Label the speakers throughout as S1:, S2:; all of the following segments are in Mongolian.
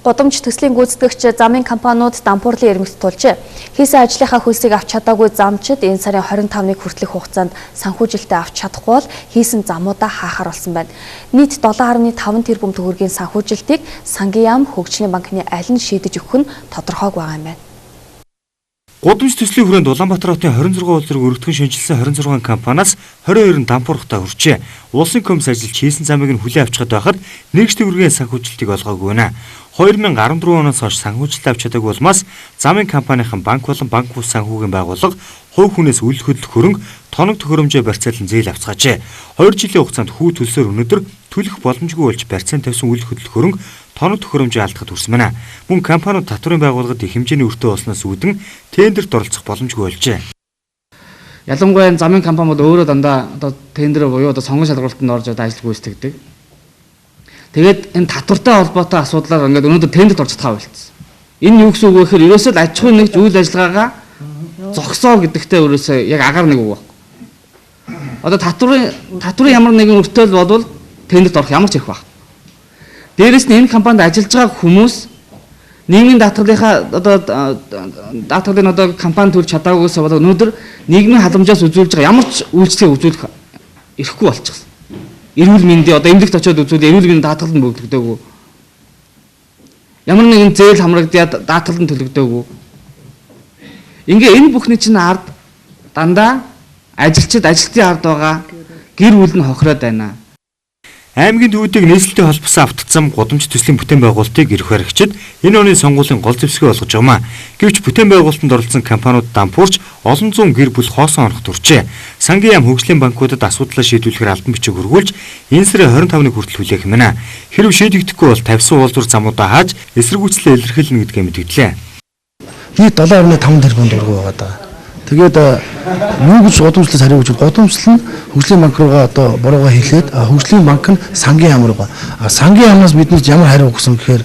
S1: Гудамж төслийн гүйцэтгэгч замын компаниуд дампуурлын ирмэгт тулжээ. Хийсэн ажлынхаа хөлсийг авч чадаагүй замчид энэ сарын 25-ны хүртэлх хугацаанд санхүүжилтээ авч чадахгүй бол хийсэн замуудаа хаахаар болсон байна. Нийт 7.5 тэрбум төгрөгийн санхүүжилтийг Сангийн яам хөгжлийн банкны аль нь шийдэж өгөх нь тодорхойг байгаа юм байна.
S2: Гудамж төслийн хүрээнд Улаанбаатар хотын 26 улирыг өргөтгөн шинжилсэн 26 компаниас 22 дампуурхтаа хүрчээ. Улсын комисс ажиллаж хийсэн замыг нь хүлээн авчихад байхад нэгж төгрөгийн санхүүжилтийг олгоогүй байна. 2014 оноос хойш санхүүжилт авч чадаагүй улмаас замын компанийн банк болон банк бус санхүүгийн байгууллага хувь хүнээс үл хөдлөх хөрөнгө тоног төхөөрөмжөө барьцаалан зээл авцгаажээ. 2 жилийн хугацаанд хүү төлсөөр өнөөдөр төлөх боломжгүй болж барьцаан тавьсан үл хөдлөх хөрөнгө тоног төхөөрөмжөө алдахад хүрсэн байна. Мөн компаниуд татварын байгууллагад их хэмжээний өртөө болсноос үүдэн тендерт оролцох боломжгүй болжээ.
S3: Ялангуяа замын компаниуд өөрөө дандаа тендер буюу сонгон шалгуулалтанд орж ажил гүйцэтгэдэг. Тэгээд энэ татвартай холбоотой асуудлаар ингээд өнөөдөр тендерт орж чадхаа болчихсон. Энэ юу гэсэн үг вэ гэхээр ерөөсөө аж ахуйн нэгж үйл ажиллагаагаа зогсоо гэдэгтээ ерөөсөө яг агаар нэг үг байхгүй. Одоо татварын ямар нэгэн өртөөл бодвол тендерт орох ямар ч их баг. Дээрээс нь энэ компанид ажиллаж байгаа хүмүүс нийгмийн даатгалынхаа даатгалын компани төлж чадаагүйс болоод өнөөдөр нийгмийн халамжаас үзүүлж байгаа ямар ч үйлчлэг үзүүлэх эрхгүй болчихсон. Эрүүл мэндийн эмнэлэгт очиод үзвэл эрүүл мэндийн даатгалд нь бүгдэгдээгүй. Ямар нэгэн зээл хамрагдаад даатгалд нь төлөгдөөгүй. Ингээ энэ бүхний чинь ард дандаа ажилчид ажилтны ард байгаа гэр бүл нь хохироод байна.
S2: Аймгийн төвүүдийг нийслэлтэй холбосон автозам гудамж төслийн бүтээн байгуулалтыг эрх баригчид энэ оны сонгуулийн гол зэвсгээ болгож байгаа маа. Гэвч бүтээн байгуулалтанд оролцсон компаниуд дампуурч олон зуун гэр бүл хоосон онох төрчээ. Сангийн яам хөгжлийн банкудад асуудлаа шийдвэрлэхээр албан бичиг хөргүүлж энэ сарын 25-ны хүртэл хүлээх юм байна. Хэрв шийдэгдэхгүй бол тавьсан уулзвар замуудаа хааж эсэргүүцлээ илэрхийлнэ гэдгээ мэдгдлээ.
S4: Нийт 7.5 тэрбум төгрөг байгаа даа. Тэгээд юу гэж гудамжлал хариу гэж гудамжлал нь хөгжлийн банк руугаа буруугаа хэлээд хөгжлийн банк нь Сангийн яам руугаа. Сангийн яамнаас биднэрт ямар хариу өгсөн гэхээр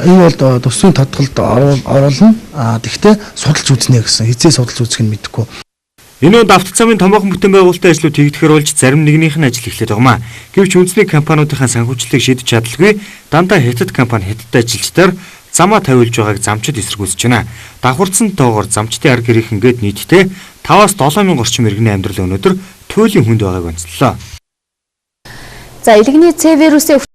S4: энэ бол төсвийн тодголд оруулна. Тэгвэл судалж үзнэ гэсэн. Хизээ судалж үзэх нь мэдэхгүй.
S2: Энэ үед автозамын томоохон бүтээн байгуулалтын ажлууд хийгдэхээр болж зарим нэгнийх нь ажил эхлэх байгаамаа. Гэвч үндэсний компаниудын санхүүжилтийг шийдэж чадалгүй дандаа хятад компани хятад ажилчдаар замаа тавиулж байгааг замчид эсэргүүцэж байна. Давхарцсан тоогоор замчдын ар гэрийнхэн гээд нийтдээ 5-7 мянган орчим иргэний амьдрал өнөөдөр туйлын хүнд байгааг онцлоо.
S1: За, илэгний С вирусийн